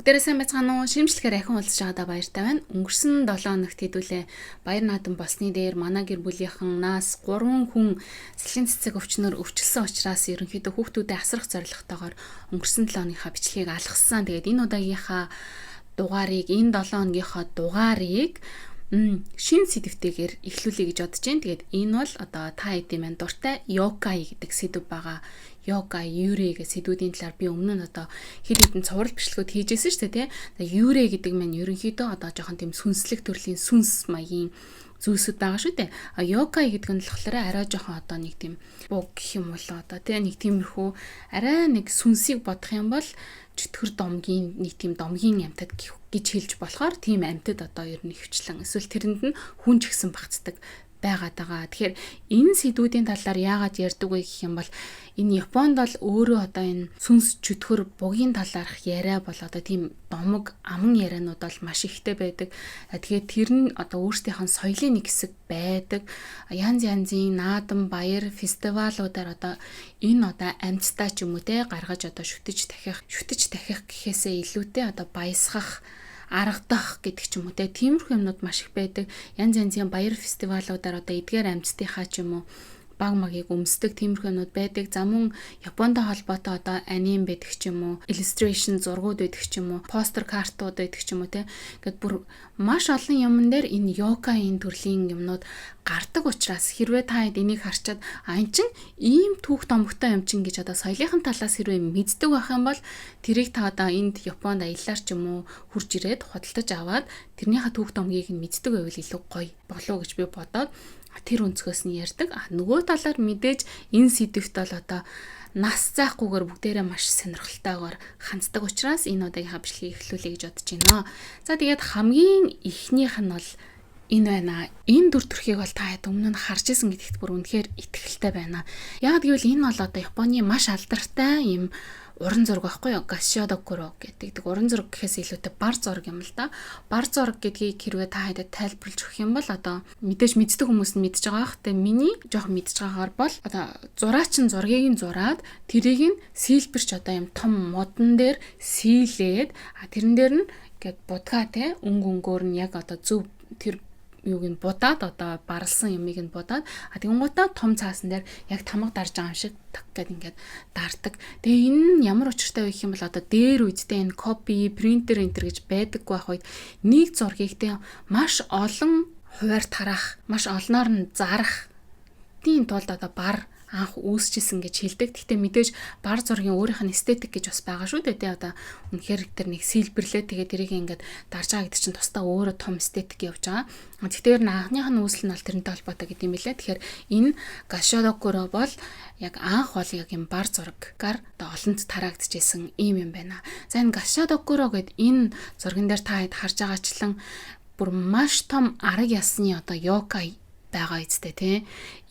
Бүгдээрээ сайн байцгаана уу? Шимжлэхээр ахин уулзж байгаадаа баяртай байна. Өнгөрсөн 7 хоногт хэдүүлээ баяр наадам болсны дээр манай гэр бүлийнхэн нас 3 хүн салхин цэцэг өвчнөр өвчлсөн учраас ерөнхийдөө хүүхдүүдэд асрах зорилготойгоор өнгөрсөн 7 хоногийнхаа бичлэгийг алгассан. Тэгээд энэ удаагийнхаа дугаарыг шин сэдвтэйгээр эхлүүлэе гэж бодож байна. Тэгээд энэ бол одоо та хэдийн маань дуртай йокай гэдэг сэдв байгаа. Йога, юрэ гэх сэдвүүдийн талаар би өмнө нь одоо хэд хэдэн цуврал бичлэгүүд хийжсэн шүү дээ, тий. Юрэ гэдэг маань ерөнхийдөө одоо жоохон тийм сүнслэг төрлийн сүнс маягийн зүйлсүүд байгаа шүү дээ. Йога гэдэг нь болохоор арай жоохон одоо нэг тийм буг гэх юм бол одоо тий нэг тиймэрхүү арай нэг сүнсийг бодох юм бол чөтгөр домгийн нэг тийм домгийн амьтад гэж хэлж болохоор тийм амьтад одоо ер нь хвчлэн эсвэл тэрэнд нь хүн ч гэсэн багцдаг байгаад байгаа. Тэгэхээр энэ сэдвүүдийн талаар яагаад ярьдаг вэ гэх юм бол энэ Японд бол өөрөө одоо энэ сүнс чөтгөр бугийн талаарх яриа бол одоо тийм домог аман ярианууд бол маш ихтэй байдаг. Тэгэхээр тэр нь одоо өөрсдийнх нь соёлын нэг хэсэг байдаг. Янз янзын наадам, баяр, фестивалуудаар одоо энэ одоо амьцтай ч юм уу те гаргаж одоо шүтэж тахих гэхээсээ илүүтэй одоо баясгах аргадах гэдэг ч юм уу те тиймэрхүү юмнууд маш их байдаг. Янз янзын баяр фестивалуудаар одоо эдгээр амьтдынхаа ч юм уу баг магийг өмсдөг тиймэрхүү юмнууд байдаг. За мөн Японтой холбоотой одоо аним байдаг ч юм уу, illustration зургууд байдаг ч юм уу, постэр картууд байдаг ч юм уу те. Гэт бүр маш олон юмн дээр энэ йокаийн төрлийн юмнууд гардаг учраас хэрвээ та энийг харчаад ань чин ийм түүх томгтой юм чин гэж одоо соёлынхын талаас хэрвээ мэддэг байх юм бол тэрийг та одоо энд Японд аяллаар ч юм уу хурж ирээд худалдаж аваад тэрнийхээ түүх томгийг нь мэддэг байвал илүү гоё болов гэж би бодоод тэр өнцгөөс нь ярьдаг. Нөгөө талаар мэдээж энэ сэдвт бол одоо нас заахгүйгээр бүгдээрээ маш сонирхолтойгоор ханддаг учраас энэ удаагийн бичлэгийг эхлүүлэе гэж бодож байна. За тэгээд хамгийн эхнийх нь бол энэ байна. Энэ дүр төрхийг бол та хэд өмнө нь харж исэн гэдэгт бүр үнэхээр итгэлтэй байна. Яг гэвэл энэ бол одоо Японы маш алдартай юм уран зураг байхгүй юу? Гашиодокуро гэдэг. Уран зураг гэхээс илүүтэй бар зураг юм л да. Бар зураг гэдгийг хэрвээ та хэдэд тайлбарлаж өгөх юм бол одоо мэдээж мэддэг хүмүүс нь мэдж байгаа бах. Тэгээ миний жоох мэдж байгаагаар бол одоо зураач нь зургийг нь зураад тэрийг нь сийлбэрч одоо юм том модон дээр сийлээд тэрэн дээр нь гээд будгаа те өнгөөр нь яг одоо зөв тэр юуг нь будаад одоо барлсан юмыг нь будаад тэгэнгუутаа том цаасан дээр яг тамга дарж байгаа юм шиг так гэд ингээд даардаг. Тэгээ энэ нь ямар учиртай вэ гэх юм бол одоо дээр үедээ энэ копи, принтер энтер гэж байдаггүй байх үед нэг зургийг те маш олон хуваар тараах, маш олноор нь зарах тийм тулд одоо бар анх үүсчихсэн гэж хэлдэг. Гэхдээ мэдээж бар зургийн өөрийнх нь эстетик гэж бас байгаа шүү дээ. Тэ одоо үнэхээр тэр нэг сэлбэрлээ тэгээд тэрийг ингээд дарж байгаа гэдэг чинь тусдаа өөрөө том эстетик явж байгаа. Тэгэхээр анхных нь үүсэл нь бол тэрнтэй холбоотой гэдэг юм билээ. Тэгэхээр энэ гашиодокуро бол яг анх бол яг юм бар зураггаар одоо олонд тараагдчихсэн юм байна. За энэ гашиодокуро гэд энэ зурган дээр та хэд харж байгаачлан бүр маш том арга ясны одоо йокай байгаа эцтэй тий.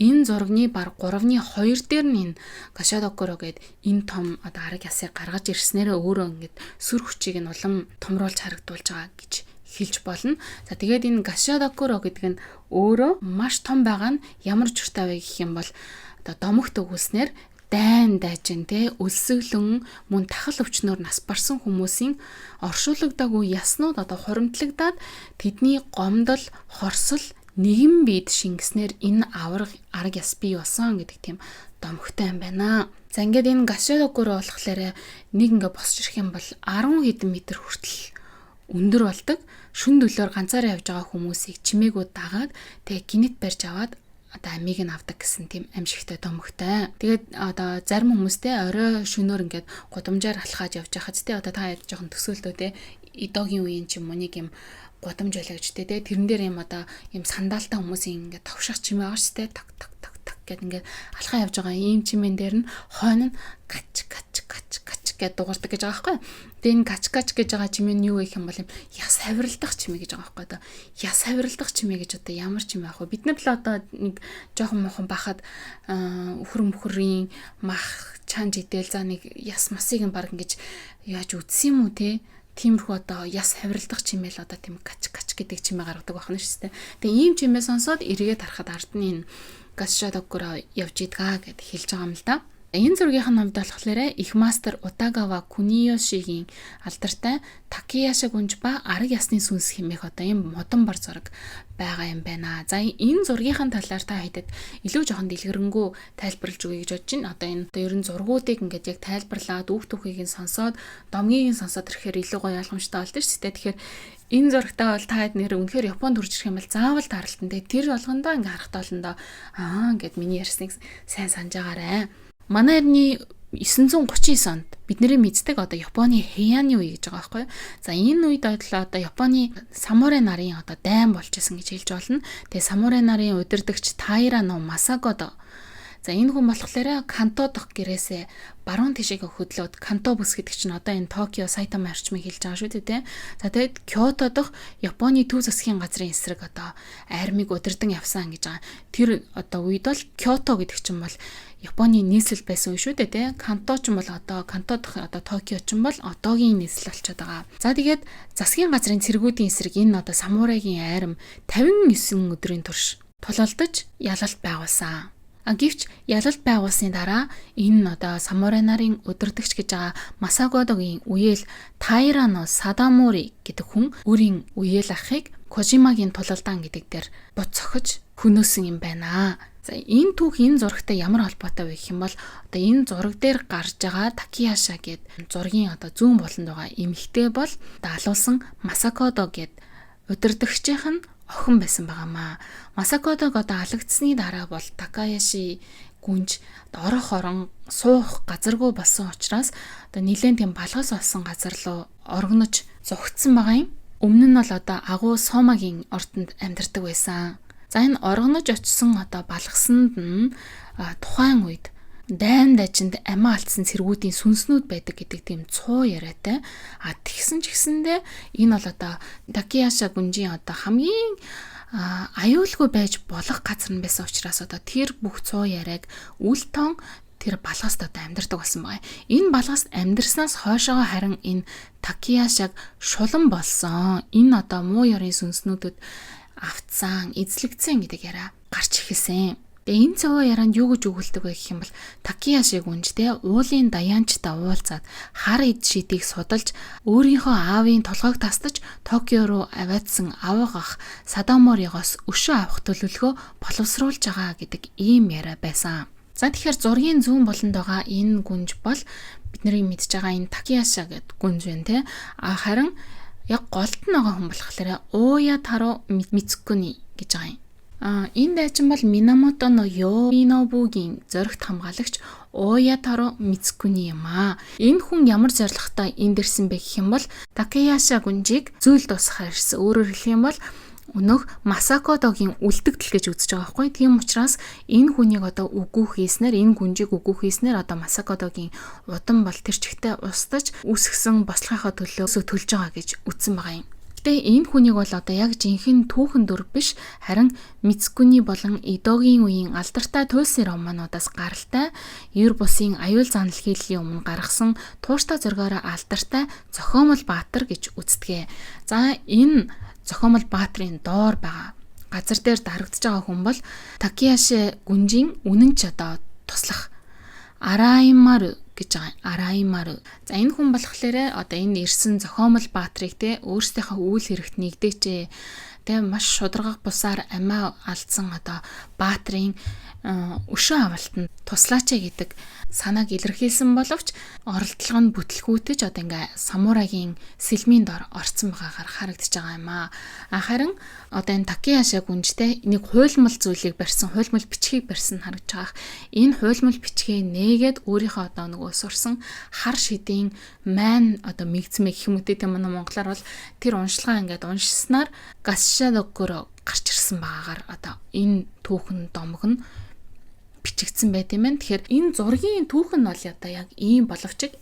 Энэ зургийн баг 3/2 дээр нь энэ гашиодокуро гэд энэ том одоо арга ясыг гаргаж ирснээрээ өөрөө ингээд сүр хүчийг нь улам томруулж харагдуулж байгаа гэж хэлж болно. За тэгээд энэ гашиодокуро гэдэг нь өөрөө маш том байгаа нь ямар учиртай вэ гэх юм бол одоо домогт өгүүлснээр дайн дайчин те өлсөглөн мөн тахал өвчнөр нас барсан хүмүүсийн оршуулгадаагүй яснууд одоо хуримтлагдаад тэдний гомдол, хорсол нэгэн биед шингэснээр энэ арга яс бий болсон гэдэг тийм домогтой юм байна. За ингээд энэ гашиодокуро болохоор нэг ингээ босч ирэх юм бол 10 хэдэн метр хүртэл өндөр болдог. Шүн дөлөөр ганцаараа явж байгаа хүмүүсийг чимээгүүд дагаад тэгээ гинэт барьж аваад одоо амийг нь авдаг гэсэн тийм амжигтай домогтой. Тэгээд одоо зарим хүмүүстэй орой шөнөөр ингээд гудамжаар алхаад явж байхад тэ одоо та яаж жоохон төсөөлтөө тэ идогийн үеийн ч юм уу нэг юм гудамж байлаагчтэй те тэрэн дээр юм одоо юм сандаалтай хүмүүсийн ингээд товших чимээ байгаа шүү дээ так гэд ингээд алхаа явж байгаа ийм чимээн дээр нь хойно нь гач гэд дуурдаг гэж байгаа байхгүй. Тэгээ энэ гач гэж байгаа чимээ нь юу гэх юм бол юм яс хавиралдах чимээ гэж байгаа байхгүй. Одоо яс хавиралдах чимээ гэж одоо ямар чимээ ах вэ? Бид нар л одоо нэг жоохон мохон бахад өхөр мах чанж идэл за нэг яс масыг нь баг ингэж яаж үтсэн юм уу те тиймэрхүү одоо яс хавиралдах чимээл одоо тийм гач гэдэг чимээ гаргадаг байна шүү дээ. Тэгээ ийм чимээ сонсоод эргээд харахад ард нь энэ гашиодокуро явж идгаа гэд хэлж байгаа юм л да. Энэ зургийн номд болохоор их мастер Утагава Куниёшигийн алдартай Такеяши гүнж ба арга ясны сүнс хэмээх одоо ийм модон бар зураг байгаа юм байна. За энэ зургийн талаар та хэдэд илүү жоохон дэлгэрэнгүй тайлбарлаж өгье гэж бодож байна. Одоо энэ ерөн зургуудыг ингээд яг тайлбарлаад үг түүхийг нь сонсоод домгийг нь сонсоод ирэхээр илүү гоё ойлгомжтой болдог шүү дээ. Тэгэхээр энэ зурагтаа бол та хэд нэр үнэхээр Японд хүрч ирэх юм бол заавал тааралтан дээ. Тэр болгондоо ингээ харахтаа олондоо гэд миний ярьсныг сайн санаж агаарай. Манай эртний 939 онд бидний мэддэг одоо Японы Хэйаны үе гэж байгаа байхгүй юу? За энэ үед одоо Японы самурай нарын одоо дайн болж исэн гэж хэлж болно. Тэгээ самурай нарын удирдагч Тайра но Масагодо. За энэ хүн болохоор Канто дахь гэрээсээ баруун тишээ хөдлөөд Канто бүс гэдэг чинь одоо энэ Токио, Сайтама орчмыг хэлж байгаа шүү дээ. За тэгээд Кёто дахь Японы төв засгийн газрын эсрэг одоо армийг удирдан явсан гэж байгаа. Тэр одоо үед бол Кёто гэдэг чинь бол Японы нийслэл байсан үе шүү дээ тий. Канто ч юм бол одоо Канто дахь одоо Токио ч юм бол одоогийн нийслэл болчиход байгаа. За тэгээд засгийн газрын цэргүүдийн эсрэг энэ одоо самурайгийн айрам 59 өдрийн турш тулалдаж ялалт байгуулсан. Гэвч ялалт байгуулсны дараа энэ одоо самурай нарын удирдагч гэж байгаа Масагодогийн үеэл Тайра но Садамури гэдэг хүн өөрийн үеэл ахыг Кожимагийн тулалдаан гэдэг дээр бут цохиж хөнөөсөн юм байна. За энэ түүх энэ зурагтай ямар холбоотой вэ гэх юм бол одоо энэ зураг дээр гарч байгаа Такеяша гэдэг зургийн одоо зүүн болонд байгаа эмэгтэй бол даалуулсан Масакодо гэдэг удирдагчийнх нь охин байсан байгаамаа. Масакодог одоо алагдсны дараа бол Такаяши гүнж орох орон суух газаргүй болсон учраас одоо нэлээд тийм балгас болсон газар руу оргоноч зогтсон байгаа юм. Өмнө нь бол одоо агуу Сомагийн ордонд амьдардаг байсан. За энэ оргонож очисон одоо балгасанд нь тухайн үед дайн дажинд амиа алдсан цэргүүдийн сүнснүүд байдаг гэдэг тийм цуу яриатай. Тэгсэн ч гэсэндээ энэ бол одоо Такеяша гүнжийн одоо хамгийн аюулгүй байж болох газар нь байсан учраас одоо тэр бүх цуу яриаг үл тон тэр балгаст одоо амьдардаг болсон байна. Энэ балгаст амьдарснаас хойшоо харин энэ Такеяшаг шулан болсон. Энэ одоо муу ёрын сүнснүүдэд автсан, эзлэгдсэн гэдэг яриа гарч ирсэн. Тэгээ энэ цоо ярианд юу гэж өгүүлдэг вэ гэх юм бол Такеяши гүнжтэй уулын даянчтай уулзаад хар эд шидийг судалж өөрийнхөө аавын толгойг тасдаж Токио руу аваадсан авах ах Садаморигоос өшөө авах төлөвлөгөө боловсруулж байгаа гэдэг ийм яриа байсан. За тэгэхээр зургийн зүүн болонд байгаа энэ гүнж бол бидний мэдж байгаа энэ Такеяша гэдэг гүнж байна те. Харин яг голд нь байгаа хүн болохоор Ууя Таро Мицукуни гэж байгаа юм. Энэ дайчин бол Минамото но Ёринобугийн зоригт хамгаалагч Ууя Таро Мицукуни юм аа. Энэ хүн ямар зорилготой энд ирсэн бэ гэх юм бол Такеяша гүнжийг зөөлд усахаар ирсэн. Өөрөөр хэлэх юм бол өнөөх Масакодогийн үлдэгдэл гэж үзэж байгаа байхгүй. Тийм учраас энэ хүнийг одоо үгүйх хийснээр энэ гүнжийг үгүйх хийснээр одоо Масакодогийн удам бол тэр чигтээ устж үсгсэн бослохынхаа төлөө төлж байгаа гэж үзсэн байгаа юм. Гэтэ энэ хүнийг бол одоо яг жинхэнэ түүхэн дүр биш харин Мицукуни болон Идогийн үеийн алдартай туйлсын романуудаас гаралтай ер бусын аюул занал хийлийн өмнө гаргасан тууштай зургаараа алдартай Зохиомол Баатар гэж үздэг. За энэ Зохиомол Баатрын доор байгаа газар дээр дарагдж байгаа хүн бол Такеяши гүнжийн үнэн ч одоо туслах Араимару гэж байгаа. Араимару. За энэ хүн болохоор одоо энэ ирсэн Зохиомол Баатрыг те өөрсдийнхөө үйл хэрэгт нэгдээчээ. Тэгээ маш шударгах бусаар амиа алдсан одоо Баатрын өшөө авалтанд туслаач гэдэг санааг илэрхийлсэн боловч оролдлого нь бүтлгүүтэж одоо ингээ самурайгийн сэлмийн дор орцсон байгаагаар харагдаж байгаа юм аа. Харин одоо энэ Такеяша гүнжтэй нэг хуйлмал зүйлийг барьсан, хуйлмал бичгийг барьсан харагдаж байгаа. Энэ хуйлмал бичгээ нээгээд өөрийнхөө одоо нөгөө сурсан хар шидийн майн одоо мэгцмэ гэх юм үү те манай монголоор бол тэр уншлагаа ингээд уншснаар гасшадоггоро гарч ирсэн байгаагаар одоо энэ түүхэн домог нь бичигдсэн байт юм байна. Тэгэхээр энэ зургийн түүхэн бол одоо яг ийм боловч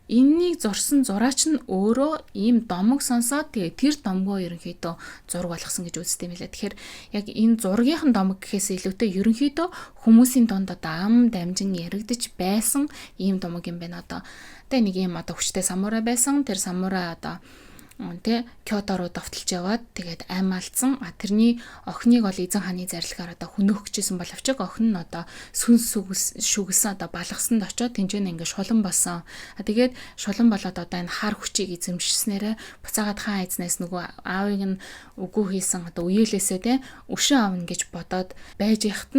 энэнийг зурсан зураач нь өөрөө ийм домог сонсоод тэгээ тэр домгоо ерөнхийдөө зураг болгосон гэж үздэг юм лээ. Тэгэхээр яг энэ зургийнхан домог гэхээс илүүтэй ерөнхийдөө хүмүүсийн донд одоо ам дамжин яригдж байсан ийм домог юм байна. Одоо тэ нэг ийм одоо хүчтэй самурай байсан. Тэр самурай одоо Тэ Кёто руу довтолж яваад тэгээд аймаа алдсан. Тэрний охиныг бол эзэн хааны зарилгаар одоо хөнөөх гэжсэн боловч охин нь одоо сүнс шүглсэн одоо балгасанд очоод тэнцэнэ ингээд шулан болсон. Тэгээд шулан болоод одоо энэ хар хүчийг эзэмшснээрээ буцаагаад хаан эзнээс нөгөө аавыг нь үгүй хийсэн одоо үеэлээсээ тэ өшөө авна гэж бодоод байж яхад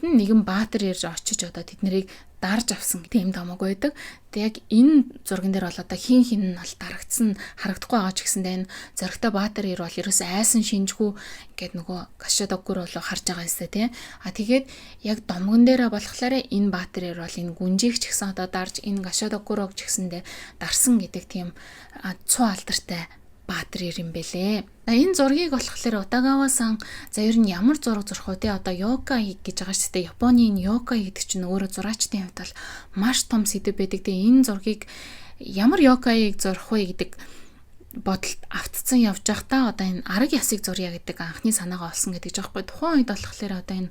нь нэгэн баатар ирж очиж одоо тэднийг дарж авсан тийм домог байдаг. Тэг яг энэ зурган дээр бол одоо хин нь бол дарагдсан харагдахгүй байгаа ч гэсэндээ энэ зөрөгтэй баатар ир бол ерөөсөө айсан шинжгүй ингээд нөгөө гашадаггүр болоо харж байгаа юмсаа тий. Тэгээд яг домгон дээрээ болохоор энэ баатар ир бол энэ гүнжийг ч гэсэн одоо дарж энэ гашадаггүрог ч гэсэндээ дарсан гэдэг тийм цуу алдартай баатар ир юм бэлээ. Энэ зургийг болохоор Утагава-сан за ер нь ямар зураг зурх вэ те одоо Yokai гэж байгаа шүү дээ. Японы энэ Yokai гэдэг чинь өөрөө зураачдын хувьд бол маш том сэдв байдаг. Тэгээ энэ зургийг ямар Yokai-ыг зурх вэ гэдэг бодолд автцсан явж байхдаа одоо энэ арга ясыг зурья гэдэг анхны санаагаа олсон гэдэг жаахгүй. Тухайн үед болохоор одоо энэ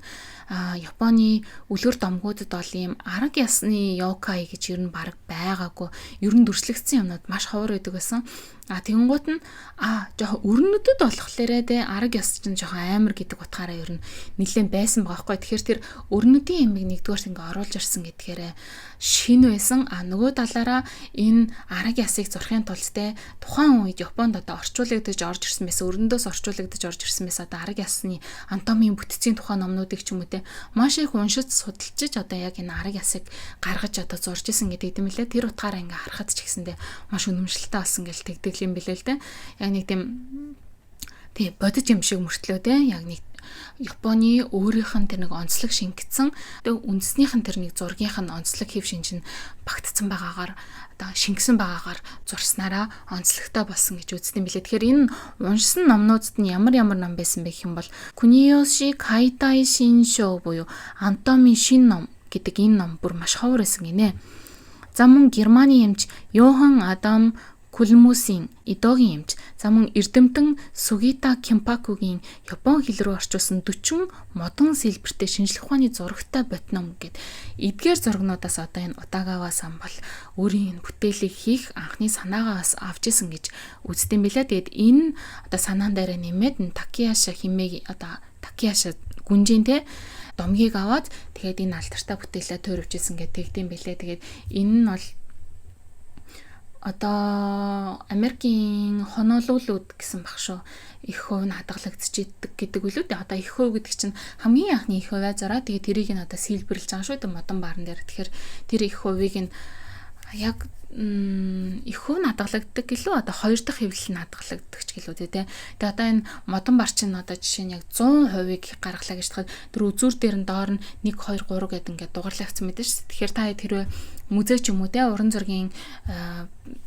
Японы үлгэр домгуудад бол ийм арга ясны Yokai гэж ер нь баг байгаагүй. Ер нь дүрслэгдсэн юмнууд маш ховор байдаг байсан. Тэгэнгუут нь жоохон өрнөдөд болохоор те арга яс чинь жоохон амар гэдэг утгаараа ер нь нэлээд байсан байгаа байхгүй. Тэгэхээр тэр өрнөдийн ямиг нэгдүгээрт ингээ оруулж ирсэн гэдгээрээ шин байсан. Нөгөө талаараа энэ арга ясыг зурхын тулд те тухайн үед Японд одоо орчуулагдаж орж ирсэн байсан, өрнөдөөс орчуулагдаж орж ирсэн байсан одоо арга ясны анатомийн бүтцийн тухайн номнуудыг ч юм уу те маш их уншиж судалж одоо яг энэ арга ясыг гаргаж одоо зурж исэн гэдэг юм лээ. Тэр утгаараа ингээ харахад ч гэсэндээ маш үнэмшилтэй болсон гэл тэгдэг юм билээ л дээ. Яг нэг тийм бодож юм шиг мөртлөө те яг нэг Японы өөрийнх нь тэр нэг онцлог шингэсэн. Тэгээ үндэснийх нь тэр нэг зургийнх нь онцлог хэв шинж нь багтцсан байгаагаар одоо шингэсэн байгаагаар зурснараа онцлогтой болсон гэж үздэг юм билээ. Тэгэхээр энэ уншсан номнуудад нь ямар ном байсан бэ гэх юм бол Куниёши Кайтай Шиншō буюу Анатомийн шин ном гэдэг энэ ном бүр маш ховор байсан гинэ. За мөн Германы эмч Йохан Адам Кулмусийн Идогийн эмч, за мөн Эрдэмтэн Сугита Кимпакугийн Япон хэл рүү орчуулсан 40 модон сэлбэртэй шинжлэх ухааны зурагтай ботном гэд эдгээр зургнуудаас одоо энэ Утагава-сан бол өөрийн энэ бүтээлийг хийх анхны санаагаас авч исэн гэж үздэм билээ. Тэгээд энэ одоо санаан дээр нэмээд Такияша химээ одоо Такияша гүнжин те домгийг аваад тэгээд энэ алдартай бүтээлээ төрөвжсэн гэдэг тэгдэм билээ. Тэгээд энэ нь бол одоо Америкийн Honolulu гэсэн баг шүү. Их хувь нь хадгалагдчихийдэг гэдэг үлээ. Одоо их хувь гэдэг чинь хамгийн анхны их хувиа зараа. Тэгээд тэрийг нь одоо сэлбэрлэж байгаа шүү дээ модон баарн дээр. Тэгэхээр тэр их хувийг нь яг их хувь нь хадгалагддаг гэлөө одоо хоёр дахь хэвлэл нь хадгалагддаг ч гэлөө тэ. Тэгээ одоо энэ модон бар чинь одоо жишээ нь яг 100% гаргалаа гэж тахад тэр үзүүр дээр нь доор нь 1 2 3 гэдэг ингээд дугаарлаа авсан мэдээж. Тэгэхээр та тэрвээ музей ч юм уу те уран зургийн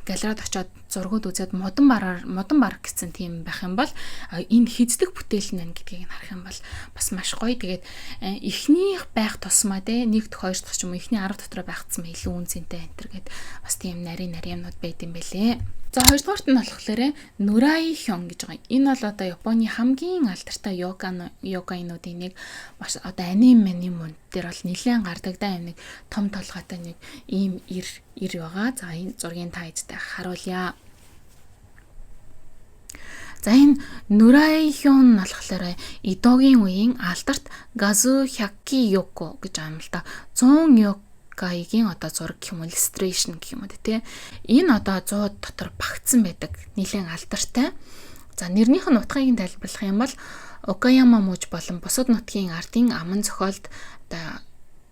галерейд очиод зургууд үзээд модон бар гэсэн тийм байх юм бол энэ хиздэг бүтээл нь гэдгийг харах юм бол бас маш гоё. Тэгээд эхнийх байх тусмаа те нэгд хоёр дахь ч юм уу эхний арга дотроо байхцсан илүү үнцэнтэй энэ төр гэд бас тийм нарийн юмнууд байд юм бэлээ. За хоёрдугаарт нь болохоор Нурай Хён гэж байгаа. Энэ бол одоо Японы хамгийн алдартай йогайнуудын нэг маш одоо аниме мөн дээр бол нэлээд гардаг да нэг том толгойтой нэг ийм ир байгаа. За энэ зургийн та эзтэй харуулъя. За энэ Нурай Хён нь болохоор Идогийн үеийн алдарт Газу Хякки Йоко гэж аим л да. 100 Yokai-гийн одоо зураг гэх юм illustration гэх юм уу те. Энэ одоо 100 дотор багтсан байдаг. Нэлээд алдартай. За нэрнийх нь утгыг тайлбарлах юм бол Окаяма мууж болон бусад нутгийн ардын аман зохиолд одоо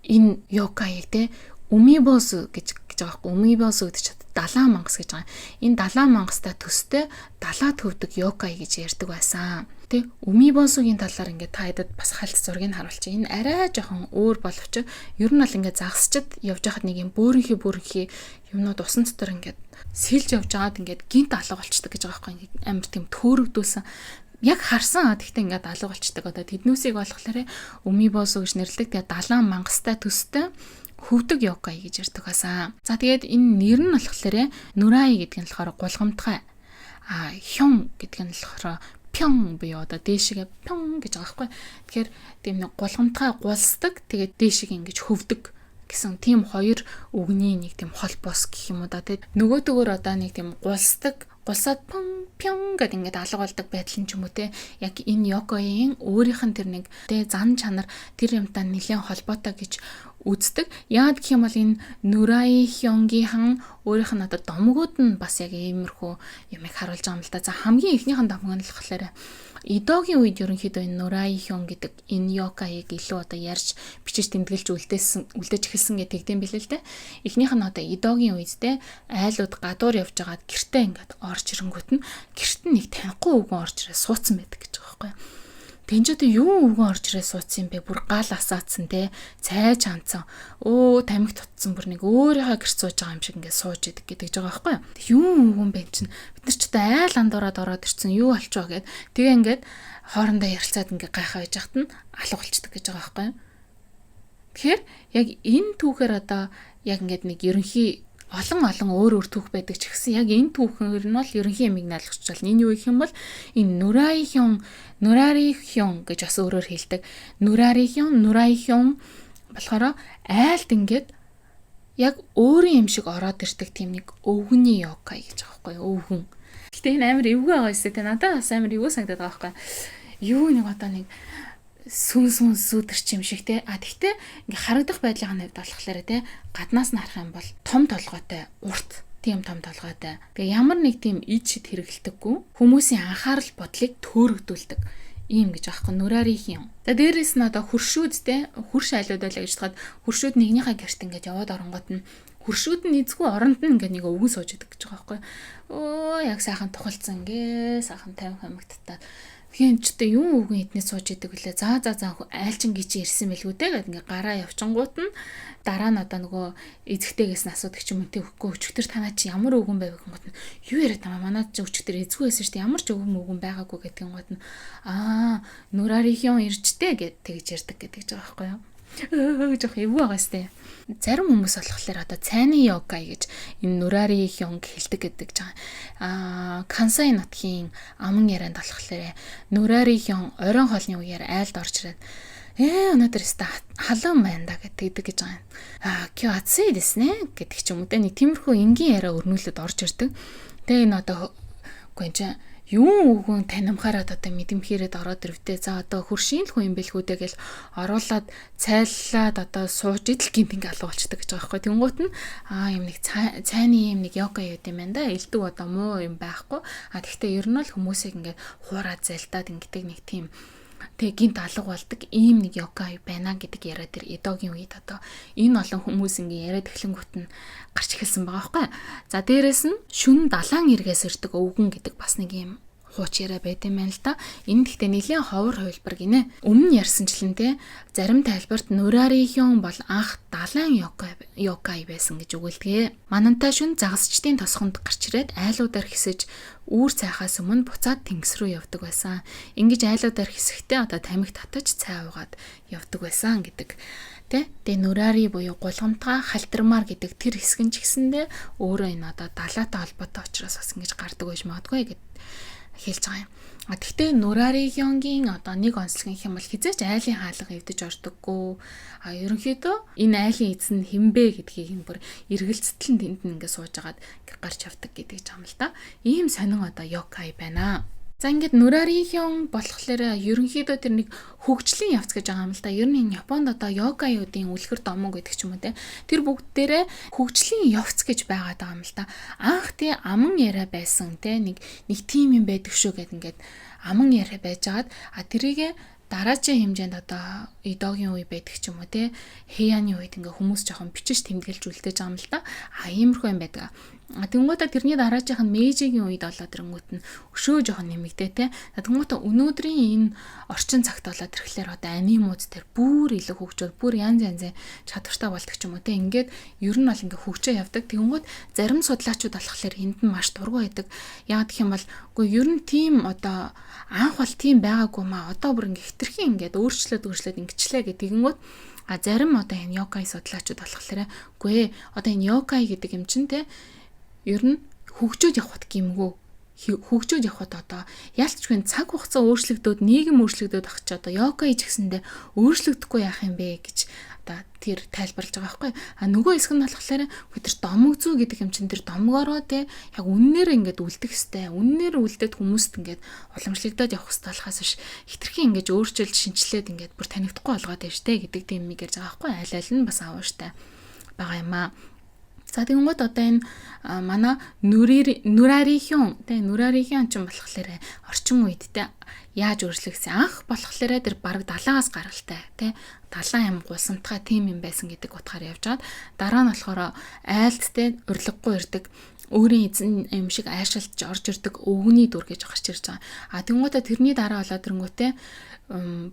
энэ Yokai-г те Умибосу гэж байгаа байхгүй. Умибосу гэдэг чинь далаа мангас гэж байгаа. Энэ далаа мангастай төстэй далаа төвдөг Yokai гэж ярьдаг байсан. Тэ Умибосугийн талаар ингээд та хэдэд бас хальт зургийг харуулчих. Энэ арай жоохон өөр боловч ер нь бол ингээд загсчид явж байхад нэг юм бөөрийнхи юмнууд усан дотор ингээд сэлж явж байгаад ингээд гинт алга болчдөг гэж байгаа байхгүй. Амар тийм төөрөгдөөсөн яг харсан гэхдээ ингээд алга болчдөг. Одоо тэднүүсийг болохоор Умибосу гэж нэрлэдэг. Тэгээ далаа мангастай төстэй хөвдөг Yokai гэж ярьдаг байсан. За тэгээд энэ нэр нь болохоор Нурай гэдэг нь болохоор гулгамтгай. Хён гэдэг нь болохоор пён буюу одоо дээшгээ пён гэж байгаа байхгүй. Тэгэхээр тийм нэг гулгамтгай гулсдаг. Тэгээд дээшиг ингэж хөвдөг гэсэн тийм хоёр үгний нэг тийм холбоос гэх юм уу да. Тэгээд нөгөөдөгөр одоо нэг тийм гулсдаг гулсаад пён гэдэг ингээд алга болдог байдал нь ч юм уу те яг энэ йокагийн өөрийнх нь тэр нэг те зан чанар тэр юмтай нэлээд холбоотой гэж үздэг. Яагаад гэх юм бол энэ Нурай Хёнгийнхан өөрийнх нь одоо домгууд нь бас яг иймэрхүү юмыг харуулж байгаа юм л да. За хамгийн ихнийхэн домог нь л болохоор Идогийн үед ерөнхийдөө энэ Нурай Хён гэдэг энэ йокаийг илүү одоо ярьж бичиж тэмдэглэж үлдээж эхэлсэн гэдэг тийм билээ л дээ. Эхнийх нь одоо Идогийн үед те айлууд гадуур явж байгаад гэртээ ингээд орж ирэнгүүт нь гэрт нь нэг танихгүй өвгөн орж ирээ суудсан байдаг гэж байгаа байхгүй. Тэнцээ юу өвгөн орж ирээ суудсан юм бэ? Бүр гал асаацсан те цайж ханцсан. Тамхи тутсан бүр нэг өөрийнхөө гэрт сууж байгаа юм шиг ингээд сууж идэг гэдэг байгаа байхгүй. Юу өвгөн бэ чинь бид нар ч одоо айл андуураад ороод ирсэн юу болчихоо гэд тэгээ ингээд хоорондоо ярилцаад ингээд гайхаа байж хат нь алга болчихдог гэж байгаа байхгүй. Тэгэхээр яг энэ түүхээр одоо яг ингээд нэг ерөнхий олон өөр түүх байдаг ч гэсэн яг энэ түүхээр нь бол ерөнхий ямиг наалгч бол энэ юу гэх юм бол энэ Нурари Хён гэж бас өөрөөр хэлдэг. Нурай Хён болохоор айлд ингээд яг өөрийн юм шиг ороод ирдэг тийм нэг өвгөний йокай гэж байгаа байхгүй өвгөн. Гэтэ энэ амар эвгүй байгаа юм шиг надад бас амар эвгүй санагдаад байгаа байхгүй. Юу нэг одоо нэг сүн сүдэрч юм шиг те. Тэгтээ ингээ харагдах байдлын хувьд болохоор те гаднаас нь харах юм бол том толгойтой урт тийм том толгойтой. Тэгээ ямар нэг тийм иж хэрэгэлдэггүй хүмүүсийн анхаарал бодлыг төөрөгдүүлдэг ийм гэж аахгүй Нурари Хён. За дээрэс нь одоо хуршүүдтэй хурш айлууд байлаа гэж хаад хуршүүд нэгнийхээ гэрт ингээд яваад оронгот нь хуршүүд нь эзгүй оронд нь ингээд нэг өвгөн сууж идэг гэж байгаа байхгүй. Яг сайхан тухалцсан гээ сайхан 50 хамагттай. Тэгэхээр ч одоо юу үгүй эднээс сууж идэг үлээ. За айлчин гिच ирсэн байлгүй дээ гэдэг ингээ гараа явчингууд нь дараа нь одоо нөгөө эзэгтэйгээс нь асуудаг ч юм уу тэгэхгүй өчтөр танаа чи ямар өвгөн байв гэнгүүт нь юу яриад таа манай чи өчтөр эзгүй байсан шүү дээ ямар ч өвгөн байгаагүй гэдгийгүүд нь Нурари Хён иржтэй гэд тэгж ярьдаг гэдэг ч байгаа байхгүй юу. Жоох эвгүй байгаа сте. Зарим хүмүүс болохоор одоо цайны йокай гэж энэ Нурари Хён хэлдэг гэдэг ч байгаа. Кансай нутгийн аман ярианд болохоор Нурари Хён оройн хоолны үеэр айлд орж ирээд өнөөдөр өстө халуун байна да гэдэг гэж байгаа. Кёаци дэснэ гэдэг ч юм уу. Нэг тиймэрхүү энгийн яриа өрнүүлээд орж ирдэг. Тэгээ энэ одоо үгүй юу үгэн танамхаараад одоо мэдэмхээрээд ороод ирвдээ. За одоо хуршийн л хүн юм бэлгүүдээ гэл оруулаад цайлаад одоо сууж идэл гинт ингээ алга болчихдаг гэж байгаа байхгүй. Тэнгуут нь юм нэг цайны юм нэг йога юу юм байна да. Элдэг одоо муу юм байхгүй. Тэгвэл ер нь л хүмүүсийг ингээ хуураад зайлдаад ингэдэг нэг тийм гинт алга болдог ийм нэг йога байна гэдэг яриа тэр Эдогийн үед одоо энэ олон хүмүүс ингээ яриад эхлэнгүүт нь гарч эхэлсэн байгаа байхгүй. За дээрэс нь шүн далайн эргээс ирдэг өвгөн гэдэг бас нэг юм хууч яриа байт юм байна л да. Энэ гэхдээ нэлийн ховор хувилбар гинэ. Өмнө ярьсанчлан те зарим тайлбарт Нурари Хён бол анх далайн йокай байсан гэж өгүүлдэг. Манантай шүн загасчдын тосгонд гарч ирээд айлуудаар хисэж үүр цайхаас өмнө буцаад тэнгис рүү явдаг байсан. Ингэж айлуудаар хисэхдээ одоо тамхи татаж цай уугаад явдаг байсан гэдэг. Тэгээ Нурари буюу гулгамтгай халтармаар гэдэг тэр хэсэг нь ч гэсэндээ өөрөө энэ одоо далайтай холбоотой учраас бас ингэж гардаг байж магадгүй гэд хэлж байгаа юм. Гэхдээ Нурари Хёнгийн одоо нэг онцлог юм бол хизээч айлын хаалга эвдэж ордоггүй. Ерөнхийдөө энэ айлын эзэн хинбэ гэдгийг юм бүр эргэлцэлтэн тэнд нь ингэ сууж агаад гарч явдаг гэдэг юм л да. Ийм сонин одоо йокай байна. За ингээд Нурари Хён болохоор ерөнхийдөө тэр нэг хөгжлийн явц гэж байгаа юм л да. Ер нь Японд одоо йокаюудын үлгэр домог гэдэг ч юм уу те. Тэр бүгд дээрээ хөгжлийн явц гэж байгаад байгаа юм л да. Анх тий аман яриа байсан те нэг тим юм байдаг шүү гэд ингээд аман яриа байжгаад тэрийгэ дараачийн хэмжээнд одоо Эдогийн үе байдаг ч юм уу те. Хэяны үед ингээ хүмүүс жоохон бичиж тэмдэглэж үлдээж байгаа юм л да. Иймэрхүү юм байдаг. Тэнгуутаа тэрний дараачих нь Мэйжигийн үед болоод ирэнгүүт нь өшөө жоохон нэмэгдээ те. Тэнгуутаа өнөөдрийн энэ орчин цагт болоод ирэхлээр одоо анимууд тэр бүр илүү хөгжөөд бүр янз янзын чадвартай болдог ч юм уу те. Ингээд ер нь бол ингээ хөгжөө явдаг. Тэнгуут зарим судлаачид болохоор энд нь маш дургу байдаг. Яагаад гэх юм бол үгүй ер нь тийм одоо анх бол тийм байгаагүй маа. Одоо бүр ингээ хитрхийн ингээд өөрчлөөд ингэчлээ гэдэг тэнгуут зарим одоо энэ йокай судлаачид болохоор үгүй одоо энэ йокай гэдэг юм чинь те ер нь хөгжөөд явахт гимгүү хөгжөөд явхад одоо ялчгүй цаг хугацаа өөрчлөгдөөд нийгэм өөрчлөгдөөд ах чи одоо йога хийж гисэндээ өөрчлөгдөхгүй яах юм бэ гэж одоо тэр тайлбарлаж байгаа байхгүй. Нөгөө хэсэг нь болохоор тэр домог зүй гэдэг юм чин тэр домгороо те яг үннээр ингээд үлдэх хэвээр үннээр үлдээд хүмүүст ингээд уламжлагдаад явах хэвээр болохоос биш хитрхийн ингээд өөрчилж шинчлээд ингээд бүр танигдахгүй болгоод байна штэ гэдэг тийм юм ярьж байгаа байхгүй. Аль аль нь бас аавштай байгаа юм аа. За тэгэнгүүт одоо энэ манай нүрарихион тэ нүрарихион ч болохоор орчин үед тэ яаж өөрчлөгдсөн анх болохоор тэр бараг 70-аас гаралтай тэ 70 ам гусамтгай тим юм байсан гэдэг утгаар явж байгаад дараа нь болохоор айлт тэ урилгагүй ирдэг өөрийн эзэн юм шиг айшилж орж ирдэг өвгөний дүр гэж гарч ирж байгаа. Тэгэнгүүтээ тэрний дараа болоод ирэнгүүтээ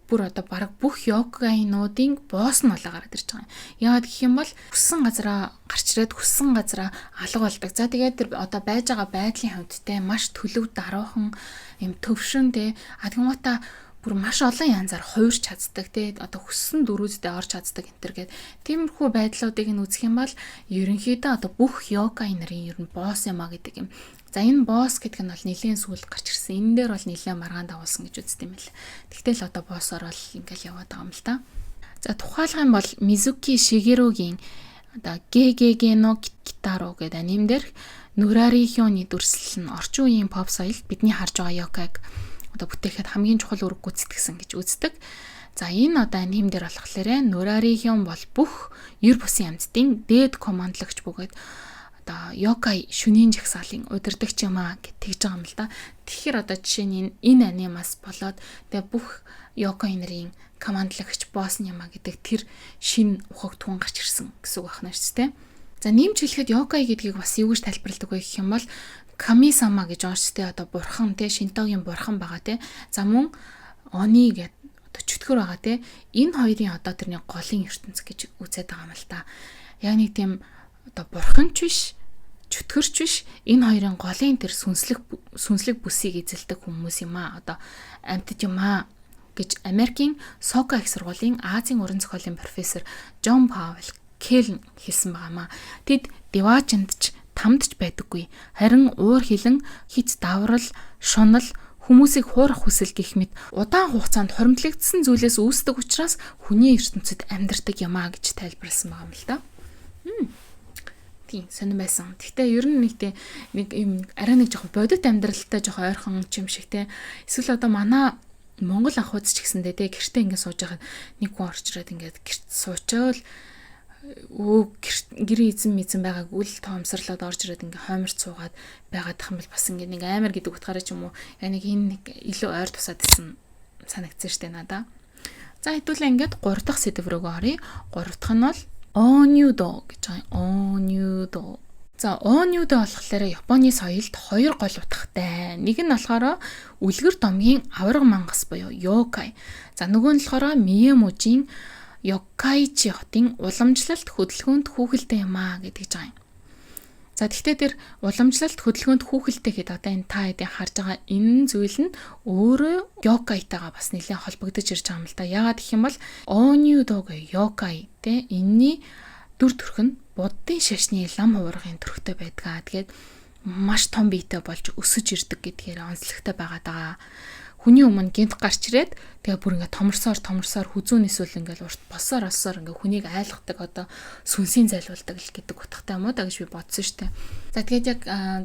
бүр одоо баг бүх йогаинуудын босс нь болоо гараад ирж байгаа. Яагаад гэх юм бол хүссэн газараа гарч ирээд хүссэн газараа алга болдог. За тэгээд тэр одоо байж байгаа байдлын хувьд те маш төлөв даруухан юм төвшин те адгамата бүр маш олон янзаар хуурч чаддаг те одоо хүссэн дөрүүддээ орж чаддаг энэ төр гээд тиймэрхүү байдлуудыг нь үзэх юм бол ерөнхийдөө одоо бүх йогаи нарын ер нь босс юмаа гэдэг юм. За энэ босс гэдэг нь бол нэлийн сүүлд гарч ирсэн. Энэ дээр бол нэлийн маргаан дагуулсан гэж үздэг юм л. Тэгтэл одоо боссоор бол ингээл яваад байгаа юм л та. За тухайлах юм бол Мизуки Шигеругийн одоо ГГГ но гитаро гэдэг аним дээр нүрарихионы дүрслэл нь орчин үеийн pop соёлд бидний харж байгаа йогаг одоо бүтээхэд хамгийн чухал үүрэг гүйцэтгэсэн гэж үздэг. За энэ одоо аним дээр болохоор нүрарихион бол бүх ер бусын амьтдын дээд командлагч бөгөөд одоо йогай шүнийн жагсаалын удирдагч юм аа гэж тэгж байгаа юм л да. Тэгэхээр одоо жишээ нь энэ анимаас болоод тэгээ бүх йогай нарын командлагч босс юм аа гэдэг тэр шин ухаг түн гарч ирсэн гэсэн үг байна шүү дээ. За нэмж хэлэхэд йогай гэдгийг бас юу гэж тайлбарладаг вэ гэх юм бол Ками-сама гэж орчтой одоо бурхан те шинтогийн бурхан байгаа те. За мөн они гэдэг одоо чөтгөр байгаа те. Энэ хоёрын одоо тэрний голын ертөнц гэж үзээд байгаа юм л да. Яг нэг тийм одоо бурханч биш, чөтгөрч биш. Энэ хоёрын голын тэр сүнслэг бүсийг эзэлдэг хүмүүс юм аа. Одоо амьтад юм аа гэж Америкийн Сока их сургуулийн Азийн уран зохиолын профессор Джон Паул Келн хэлсэн байгаамаа. Тэд деважиндч тамдч байдаггүй. Харин уур хилэн хит даврал, шунал, хүмүүсийг хуурах хүсэл гэх мэт удаан хугацаанд хоримтлагдсан зүйлээс үүсдэг учраас хүний ертөнцид амьдардаг юмаа гэж тайлбарласан байгаа юм л да. Тийм сонирн байсан. Гэхдээ ер нь нэг юм арай нэг жоохон бодит амьдралтай жоохон ойрхон юм шиг те. Эсвэл одоо манай Монгол анхууц ч гэсэндээ те гэртээ ингээд сууж байхад нэг хүн орч ирээд ингээд гэрт суучаал гэрээ эзэн байгааг үл тоомсрлоод орж ирээд ингээ хойморч суугаад байгаад тах юм бол бас ингээ нэг амар гэдэг утгаараа ч юм уу яг нэг энэ илүү ойр тусаад исэн санагдсан штэ надаа. За хэдүүлээ ингээд 3 дахь сэдв рүү оръё. 3 дахь нь бол онюдо гэж байгаа. Онюдо. За онюдо болохоор Японы соёлд 2 гол утгатай. Нэг нь болохоор үлгэр домгийн авраг мангас буюу йокай. За нөгөө нь болохоор Миямужийн Йоккайчи хотын уламжлалт хөдөлгөөнд хүүхэлтэй юм аа гэдэг жаа юм. За тэгвэл тэр уламжлалт хөдөлгөөнд хүүхэлтэй гэдэг одоо энэ та хэдийн харж байгаа энэ зүйл нь өөрөө йокайтайгаа бас нэлээд холбогдож ирж байгаа юм л да. Яагаад гэх юм бол онюдог йокай те энэний дүр төрх нь буддын шашны лам хуургын төрхтэй байдгаа. Тэгээд маш том биетэй болж өсөж ирдэг гэдгээр онцлогтой байгаад байгаа. Хүний өмнө гинт гарч ирээд тэгээ бүр ингээ томорсоор хүзүүн эсвэл ингээл урт босоор ингээ хүнийг айлгадаг одоо сүнсийн зайлуулдаг л гэдэг утгатай юм уу да гэж би бодсон штэ. За тэгээд яг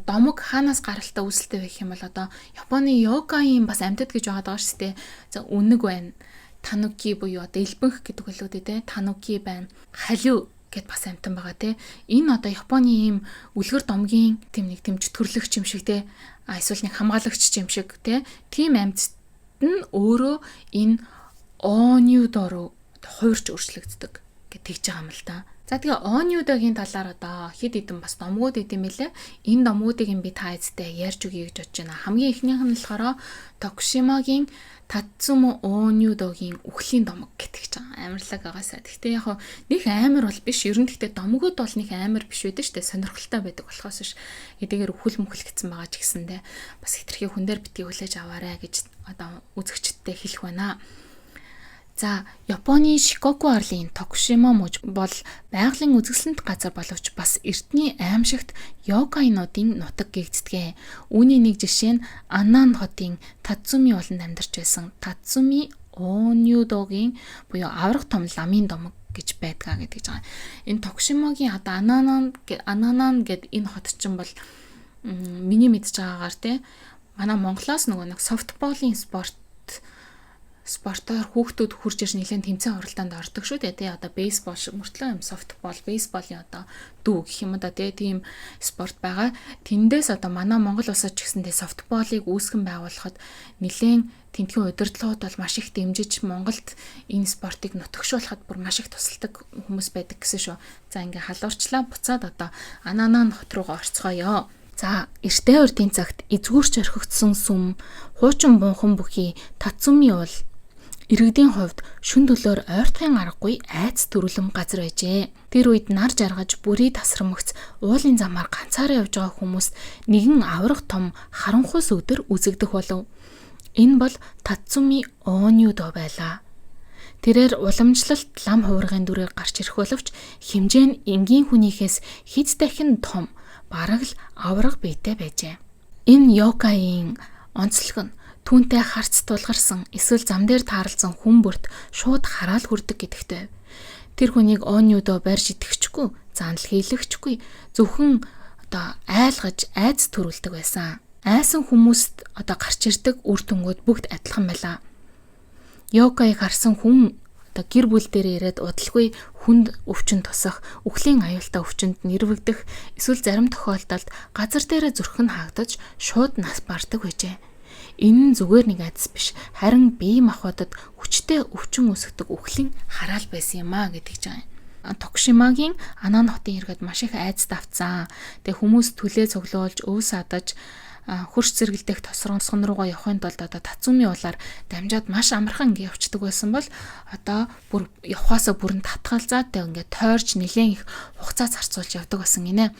домог хаанаас гаралтай үүсэлтэй байх юм бол одоо Японы йогаийн бас амьтад гэж байгаа даа штэ. За үнэг байна. Тануки буюу одоо элбэнх гэдэг хэлүүдээ те тануки байна. Халиу гэд бас амтан байгаа те. Энэ одоо Японы ийм үлгэр домгийн тийм нэг тийм чөтгөрлөгч юм шиг те. Эсвэл нэг хамгаалагч юм шиг те. Тийм амьтд нь өөрөө энэ онюдороо хуурч өөрчлөгддөг гэж тэгж байгаа юм л да. За тэгээ онюдогийн талаар одоо хэд хэдэн бас номгууд идэм байлээ. Энэ номгуудыг би та эзтэй ярьж өгье гэж бодож байна. Хамгийн эхнийх нь болохоор Токушимагийн Татсумо онюдогийн үхлийн домог гэдэг чинь амарлаг байгаасаа. Гэхдээ яг нэг амар бол биш. Ер нь гэхдээ домгууд бол нэг амар биш байдаг шүү дээ. Сонирхолтой байдаг болохоос биш. Эдгээр үхэл мүхэл гэсэн байгаа ч гэсэндээ бас хитрхи хүн дээр битгий хүлээж аваарэ гэж одоо үзэгчдтэй хэлэх байна. За, Японы Шикоку арлын Токушима муж бол байгалийн үзэсгэлэнт газар боловч бас эртний аимшигт йокаинуудын нутаг гэгддэг. Үүний нэг жишээ нь Анан хотын Тацуми болонд амьдарч байсан Тацуми Оньюдогийн буюу аврах том ламын домог гэж байдгаа гэдэг жаа. Энэ Токушимагийн одоо Ананан гэд энэ хот чинь бол миний мэдж байгаагаар те манай Монголоос нөгөө нэг софтболын спортоор хүүхдүүд хурж ирж нэлээд тэмцээн оролдоонд ордог шүү дээ. Тэ одоо бейсбол шиг мөртлөө юм софтбол, бейсболын одоо дүү гэх юм да тийм спорт байгаа. Тэндээс одоо манай Монгол улсад ч гэсэндээ софтболыг үүсгэн байгуулахад нэлээд тентгийн удирдлагууд бол маш их дэмжиж Монголд энэ спортыг нутагшуулахад бүр маш их тусалдаг хүмүүс байдаг гэсэн шүү. За ингээ халуурчлаа буцаад одоо Ананан хот руугаа орцгоё. За, эртээ урдын цагт эзгүүрч орхигдсон сүм, хуучин бунхан бүхий Тацуми бол иргэдийн хувьд шүн төлөөр ойртохын аргагүй айц төрөлм газар байжээ. Тэр үед нар жаргаж бүрий тасрамгц уулын замаар ганцаараа явж байгаа хүмүүс нэгэн аврах том харанхуйс өдөр үзэгдэх болов. Энэ бол Тацуми Оньюдо байлаа. Тэрээр уламжлалт лам хуургын дүрээр гарч ирэх боловч хэмжээ нь энгийн хүнийхээс хэд дахин том бараг л аврах биетэй байжээ. Энэ йокаийн онцлог нь түүнтэй харц тулгарсан эсвэл зам дээр таарлсан хүн бүрт шууд хараал хүрдэг гэдэгтэй. Тэр хүнийг Оньюдо барьж идэхчгүй, занл хийлэгчгүй, зөвхөн одоо айлгаж айц төрүүлдэг байсан. Айсан хүмүүст одоо гарч ирдэг үр дүнгууд бүгд адилхан байлаа. Йокаийг харсан хүн одоо гэр бүл дээр ирээд удалгүй хүнд өвчин тусах, үхлийн аюултай өвчөнд нэрвэгдэх, эсвэл зарим тохиолдолд газар дээрээ зүрх нь хаагдаж шууд нас бардаг байжээ. Энэ нь зүгээр нэг айдас биш, харин бие махбодод хүчтэй өвчин үүсгдэг үхлийн хараал байсан юм а гэдэг чинь. Токушимагийн Анан хотын иргэд маш их айдас давцсан. Тэгээ хүмүүс түлээ цуглуулж, өв садаж, хөрш зэргэлдэх тосгон руугаа явахын тулд одоо Тацуми улаар дамжаад маш амархан ингэ явцдаг байсан бол одоо бүр явахаасаа бүрэн татгалзаатай ингэ тойрч нэлээд их хугацаа зарцуулж явдаг байсан гинэ.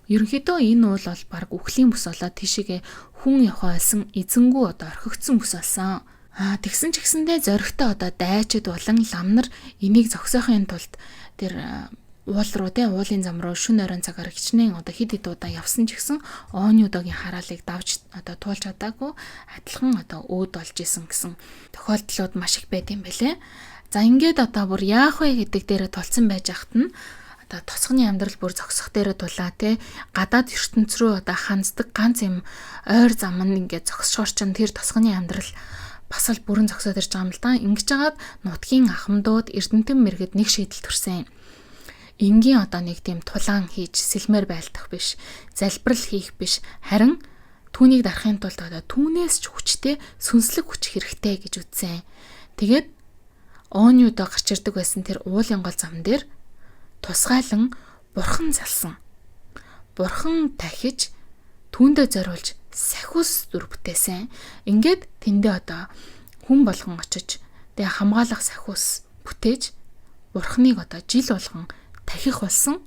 Ерөнхийдөө энэ уул бол баг үхлийн бүс болоод тийшээгээ хүн явах байсан эзэнгүү одоо орхигдсон бүс болсон. Тэгсэн ч гэсэндээ зоригтой одоо дайчид болон лам нар энийг зогсоохын тулд тэр уул руу уулын зам руу шөнө оройн цагаар хичнээн одоо хэд хэд удаа явсан ч гэсэн Оньюдогийн хараалыг давж одоо туулж чадаагүй адилхан одоо өөд болж исэн гэсэн тохиолдлууд маш их байд юм байлээ. За ингээд одоо бүр яах вэ гэдэг дээрээ тулцсан байж ахт нь одоо тосгоны амьдрал бүр зогсох дээрээ тулаа гадаад ертөнц рүү одоо ханддаг ганц юм ойр зам нь ингээд зогсохоор чинь тэр тосгоны амьдрал бас л бүрэн зогсоод ирж байгаа юм л да. Ингэж жагаад нутгийн ахмадууд эрдэмтэн мэргэд нэг шийдэл төрсөн. Энгийн одоо нэг тийм тулаан хийж сэлмээр байлдах биш, залбирал хийх биш, харин түүнийг дарахын тулд одоо түүнээс ч хүчтэй сүнслэг хүч хэрэгтэй гэж үзсэн. Тэгээд Оньюдо гарч ирдэг байсан тэр уулын гол зам дээр тусгайлан бурхан залсан. Бурхан дахиж түүндээ зориулж сахиус дүр бүтээсэн. Ингээд тэндээ одоо хүн болгон очиж тэгээ хамгаалах сахиус бүтээж бурханыг одоо жил болгон тахих болсон.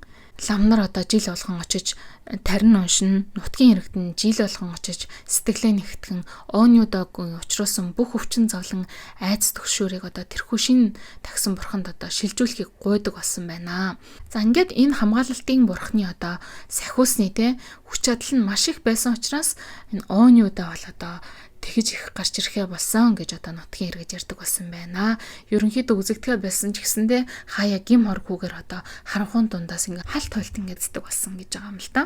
Лам нар одоо жил болгон очиж тарин уншин, нутгийн иргэдэн жил болгон очиж сэтгэлээ нэгтгэн Оньюдогийн учруулсан бүх өвчин зовлон айдас төгшөөрийг одоо тэрхүү шин тагсан бурханд одоо шилжүүлэхийг гуйдаг болсон байна. За ингээд энэ хамгаалалтын бурхны одоо сахиусны хүч чадал нь маш их байсан учраас энэ Оньюдо бол одоо тэгж их гарч ирэхээ болсон гэж одоо нутгийн иргэд ярьдаг болсон байна. Ерөнхийдөө үзэгдэхээ байсан ч гэсэндээ хаяа гим хоргүйгээр одоо харанхуун дундаас ингээ халт хойлт ингээ здэг болсон гэж байгаа юм л да.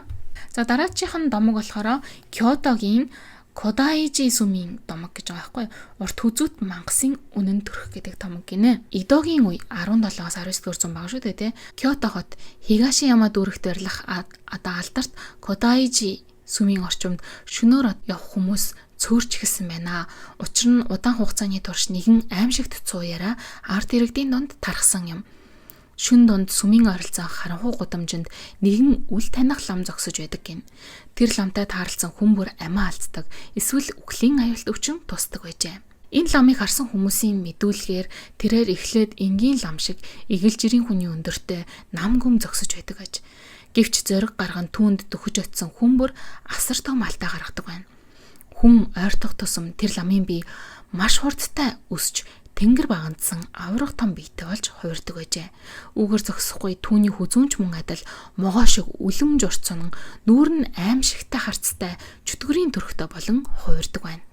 За дараагийн домог болохоор Кёотогийн Кодайжи сүмийн домог гэж байгаа байхгүй. Урт хүзүүт мангасын үнэн төрх гэдэг домог гинэ. Эдогийн үе 17-аас 19-р зуун баг шүү дээ. Кёото хот Хигашияма дүүрэгт барилах одоо алдарт Кодайжи сүмийн орчимд шөнөөр явах хүмүүс цөөрч гисэн байна. Учир нь удаан хугацааны турш нэгэн аимшигт цууяраа ард иргэдийн донд тархсан юм. Шүн донд сүмийн ойролцоо харанхуй гудамжинд нэгэн үл таних лам зогсож байдаг гин. Тэр ламтай таарлсан хүн бүр амиа алддаг. Эсвэл үхлийн аюулт өвчин тусдаг байжээ. Энэ ламыг харсан хүмүүсийн мэдүүлгээр тэрээр эхлээд энгийн лам шиг эгэл жирийн хүний өндөртэй нам гүм зогсож байдаг аж. Гэвч зориг гарган түүнд дөхөж очисон хүн бүр асар том алдаа гаргадаг байна. Хүн ойртох тусам тэр ламын бие маш хурдтай өсч тэнгэр багандсан аврах том биетэй болж хувирдаг байжээ. Үүгээр зогсохгүй түүний хүзүүнч мөн адил могоо шиг үлэмж урцсан нүүр нь аимшигтай харцтай чөтгөрийн төрхтэй болон хувирдаг байна.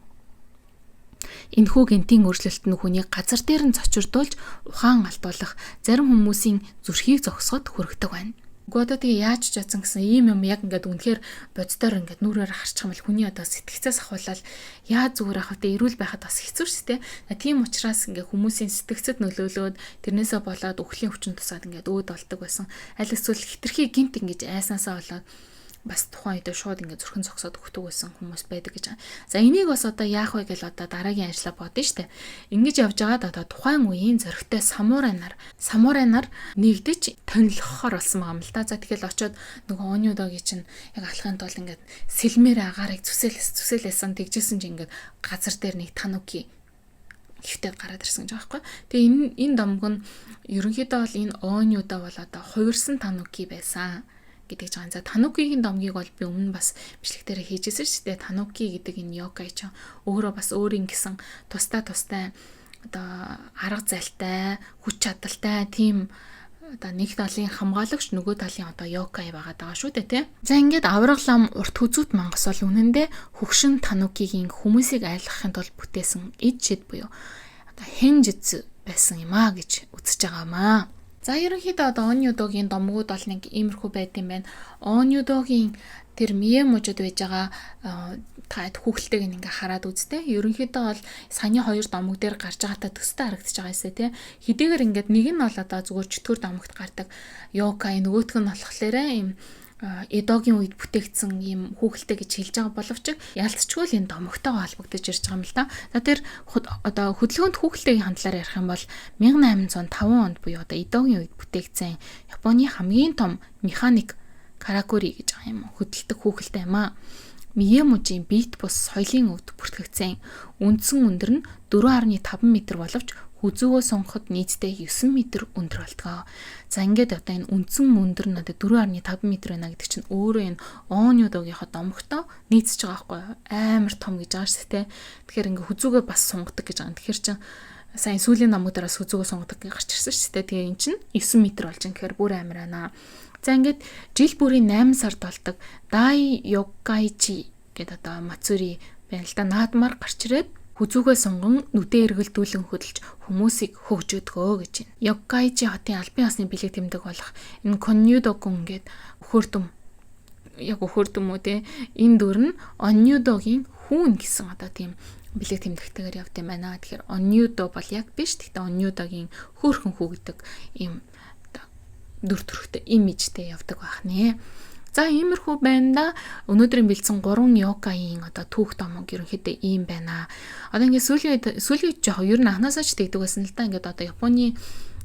Энэхүү гинтийн өөрчлөлт нь хүнийг газар дээр нь цочирдуулж ухаан алдуулах зарим хүмүүсийн зүрхийг зогсоход хүргэдэг байна. Гэхдээ одоо тэгээ яаж ч чадсан гэсэн ийм юм яг ингээд үнэхээр боддоор ингээд нүрээр харчих юм бол хүний одоо сэтгцээс ахуулаад яаж зүгээр ах вэ? Эрүүл байхад бас хэцүү шүү дээ. Тийм учраас ингээд хүмүүсийн сэтгцэд нөлөөлөөд тэрнээсээ болоод үхлийн хүчин тусаад ингээд өөд болдог байсан. Аль эсвэл хитрхи гинт ингэж айснаасаа болоод бас тухайн үедээ шууд ингээд зүрхэн зогсоод өгдөг байсан хүмүүс байдаг гэж байна. За энийг бас одоо яах вэ гэж одоо дараагийн ажлаа бодно штэ. Ингэж явж байгаад одоо тухайн үеийн зөрөгтэй самурай нар нэгдэж тонилгохоор болсон байгаа юм л да. За тэгэл очиод нөгөө оньюдогийн чинь яг алхахын тулд ингээд сэлмээр агаарыг зүсэлсэн тэгжсэн чинь ингээд газар дээр нэг тануки ихтэй гараад ирсэн гэж байгаа байхгүй. Тэгээ энэ домог нь ерөнхийдөө бол энэ оньюдаа бол одоо хувирсан тануки байсан гэдэг жаан. За танукигийн домгийг бол би өмнө бас бичлэгтээр хийжсэн шүү дээ. Тануки гэдэг энэ йокай ч өөрөө бас өөрийн гэсэн тустай одоо арга зайлтай, хүч чадалтай тийм одоо нэг талын хамгаалагч нөгөө талын одоо йокай байгаа шүү дээ тий. За ингээд авраг лам урт хүзүүт мангас бол үнэндээ хөгшин танукигийн хүмүүсийг айлгахын тулд бүтээсэн эд шид буюу одоо хэнжиц байсан юм а гэж үзэж байгаамаа. За ерөнхийдөө одоо оньюдогийн домгууд бол нэг иймэрхүү байт юм байна. Оньюдогийн тэр миемужуд байж байгаа та хүүхэлтэйг ингээ хараад үзтээ. Ерөнхийдөө бол саяны хоёр домог дээр гарч байгаатай төстэй харагдаж байгаа юмсэ тий. Хэдийгээр ингээд нэг нь бол одоо зүгээр чөтгөр домогт гардаг йокай, нөгөөх нь болохоор ийм эдогийн үед бүтээгдсэн ийм хүүхэлтэй гэж хэлж байгаа боловч ялцчгүй л энэ домогтойгоо холбогдож ирж байгаа юм л да. За тэр одоо хөдөлгөөнд хүүхэлтэйгийн хандлаар ярих юм бол 1805 онд буюу одоо эдогийн үед бүтээгдсэн Японы хамгийн том механик каракури гэж байгаа юм. Хөдөлтөг хүүхэлтэй юм аа. Миемужийн бит бус соёлын өвд бүртгэгдсэн үндсэн өндөр нь 4.5 м боловч хүзүүгөө сонгоход нийтдээ 9 м өндөр болтгоо. За ингээд одоо энэ үндсэн өндөр нь одоо 4.5 м байна гэдэг чинь өөрөө энэ оньюдогийнхоо домогтой нийцэж байгаа байхгүй амар том гэж байгаа шүү дээ. Тэгэхээр ингээд хүзүүгөө бас сонгодог гэж байгаа. Тэгэхээр чинь сайн сүүлийн номог дээр бас хүзүүгөө сонгодог гэж гарч ирсэн шүү дээ. Тэгээ эн чинь 9 м болж байгаа. Тэгэхээр бүр амар байна. За ингээд жил бүрийн 8 сард болдог дай йокайчи гэдэг одоо мацури байна л да. Наадмаар гарч ирээд хүзүүгээ сонгон нүдэ эргэлдүүлэн хөдөлж хүмүүсийг хөгжөөдгөө гэж байна. Йокайчи хотын албан ёсны бэлэг тэмдэг болох энэ коньюдогун гэдэг өхөрдөм үү те энэ дүр нь оньюдогийн хүүн гэсэн одоо тийм бэлэг тэмдэгтэйгээр явд юм байна. Тэгэхээр оньюдо бол яг биш. Гэхдээ оньюдогийн хөөрхөн хүү гэдэг ийм дүр төрхтэй имижтэй явдаг байх нэ. За иймэрхүү байна да. Өнөөдрийн бэлдсэн 3 йокаийн одоо түүх домог ерөнхийдөө ийм байна. Одоо ингээд сүүлийн жоох ер нь анханасаа ч тэгдэг байсан л да. Ингээд одоо Японы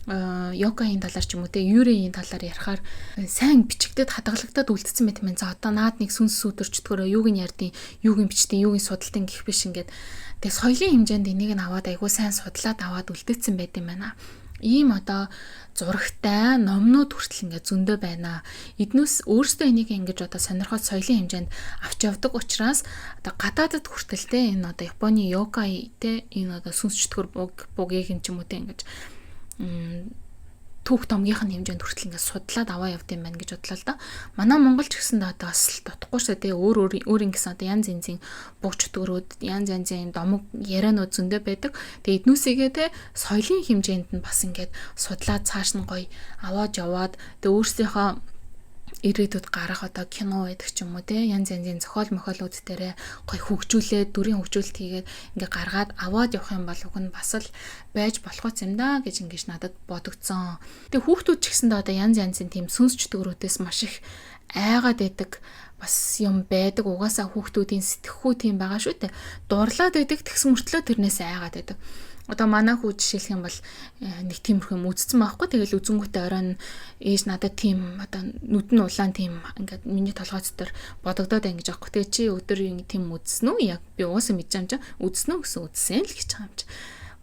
йокаийн талаар ч юм уу те юрийн талаар ярихаар сайн бичигдэд хадгалагдаад үлдсэн байт юм. За одоо наад нэг сүнс сүдэрчдгөрөө юуг нь ярдیں۔ Юуг нь бичдیں۔ Юуг нь судалтын гэх биш ингээд тэгээ соёлын хэмжээнд энийг нь аваад айгуу сайн судлаад аваад үлдээсэн байт юм байна. Ийм одоо зурагтай номнууд хүртэл ингээд зөндөө байна. Эднээс өөрсдөө энийг ингэж одоо сонирхоод соёлын хэмжээнд авч явдаг учраас одоо гадаадд хүртэлтэй энэ одоо Японы йокай те энэ одоо сүнс чөтгөр бугийг юм ч юм уу те ингэж түүх домгийнх нь хэмжээнд хүртэл ингээд судлаад аваа явд юм байна гэж бодлоо л да. Манай Монголч гэсэн одоо бас дутхгүй шүү дээ. Өөрийн гэсэн одоо янз янзын буг чөтгөрүүд, янз янзын домог ярианууд зөндөө байдаг. Тэгээ эднүүсийгээ те соёлын хэмжээнд нь бас ингээд судлаад цааш нь гоё аваад яваад тэгээ өөрсдийнхөө ирээдүйд гарах одоо кино байдаг ч юм уу те янз янзын зохиол мохиолууд дээрээ гоё хөгжүүлээд дүрийн хөгжүүлэлт хийгээд ингээ гаргаад аваад явах юм бол уг нь бас л байж болох юм да гэж ингэж надад бодогдсон. Тэгээ хүүхдүүд ч гэсэндээ одоо янз янзын тийм сүнс чөтгөрүүдээс маш их айгаад байдаг бас юм байдаг. Угаасаа хүүхдүүдийн сэтгэхүй тийм байгаа шүү дээ. Дурлаад байдаг тэгс мөртлөө тэрнээс айгаад байдаг. Одоо манай хүү жишээлх юм бол нэг тиймэрхүү юм үзсэн байхгүй. Тэгэл үзэнгүүтээ оройн ээж надад тийм одоо нүд нь улаан тийм ингээд миний толгойц дээр бодогдоод ингэж аахгүй. Тэгээ чи өдөр юм тийм үзсэн үү? Яг би уусаа мэдэж юм чи үзсэн үү гэсэн үзсэн л гэж байгаа юм чи.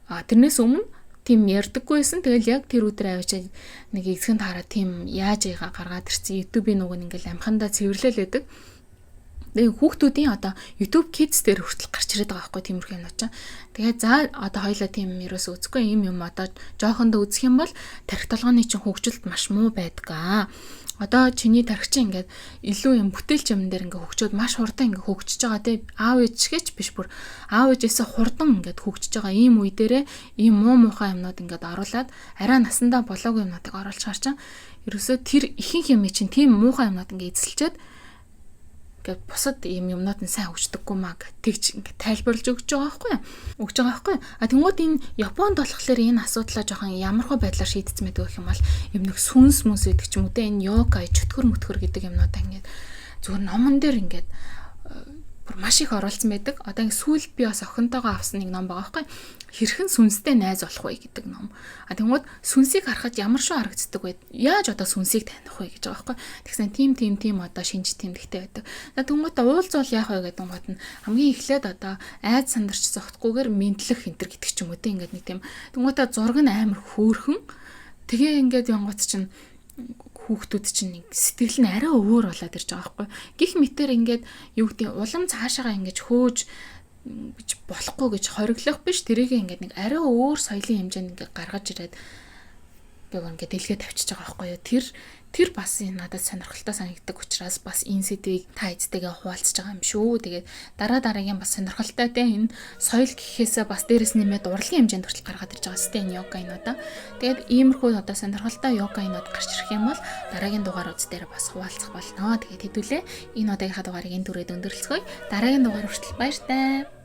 Тэрнээс өмнө тийм ярдаггүйсэн. Тэгэл яг тэр өдөр авчиж нэг эзэхэнд хараад тийм яаж яага гаргаад ирсэн YouTube-ийн нүг нь ингээл амхандаа цэвэрлэл байдаг. Тэгээ хүүхдүүдийн одоо YouTube Kids дээр хүртэл гарч ирээд байгаа байхгүй тиймэрхүү юм чинь. Тэгээд за одоо хоёлаа тийм ерөөс үзэхгүй юм одоо жоохондоо үзэх юм бол тархи толгойн чинь хөгжилд маш муу байдгаа. Одоо чиний тархи чинь ингээд илүү юм бүтээлч юм дээр ингээд хөгжөөд маш хурдан ингээд хөгжиж байгаа те аав ээжгээч биш бүр аав ээжээсээ хурдан ингээд хөгжиж байгаа ийм үе дээрээ ийм муухай юмнууд ингээд оруулаад арай насандаа болоогүй юмнуудыг оруулж харчаа. Ерөөсөө тэр ихэнх юм чинь тийм муухай юмнууд ингээд эзэлчээд ингээд бусад юмнууд нь сайн хөгждөггүй маа тэгж ингээд тайлбарлаж өгч байгаа байхгүй юу? Өгч байгаа байхгүй юу? Тэнгууд энэ Японд болохоор энэ асуудлаа жоохон ямархуу байдлаар шийдсэн байдаг юм бол юм нэг сүнс мүнс гэдэг ч юм уу те энэ йога чөтгөр мөтгөр гэдэг юмнуудаа ингээд зүгээр номон дээр ингээд бүр маш их оруулсан байдаг. Одоо ингэ сүүлд би бас охинтойгоо авсан нэг ном байгаа байхгүй. Хэрхэн сүнстэй найз болох вэ гэдэг ном. Тэнгууд сүнсийг харахад ямар шүү харагддаг вэ? Яаж одоо сүнсийг таних вэ гэж байгаа байхгүй. Тэгсэн тийм одоо шинж тэмдэгтэй байдаг. Тэнгууд уулзвал яах вэ гэдэг гот нь хамгийн эхлээд одоо айд сандарч зогтгүйгээр мэдлэх хинтер гэдэг ч юм уу те ингээд нэг тийм тэнгууд зураг нь амар хөөрхөн. Тэгээ ингээд янгот чинь хүүхдүүд чинь нэг сэтгэл нь арай өөр болоод ирж байгаа байхгүй. Гэх мэтэр ингээд юу гэдэг улам цаашаага ингээд хөөж гэж болохгүй гэж хориглох биш. Тэрийг ингээд нэг арай өөр соёлын хэмжээнд ингээд гаргаж ирээд ингээд дэлгээ тавьчихж байгаа байхгүй юу. Тэр бас надад сонирхолтой санагддаг учраас бас энэ сэдвийг та эцтэйгээ хуваалцж байгаа юм шүү. Тэгээд дараагийн бас сонирхолтой те энэ соёл гэхээсээ бас дээрэс нэмээд урлагийн хэмжээнд хүртэл гаргаад ирж байгаа сте энэ йога энуудаа. Тэгээд иймэрхүү одоо сонирхолтой йога энууд гарч ирэх юм бол дараагийн дугаарууд дээр бас хуваалцах болно. Тэгээд хэдүүлээ энэ удаагийнхаа дугаарыг энэ түрээд өндөрлцгөөе. Дараагийн дугаар хүртэл баяр таа.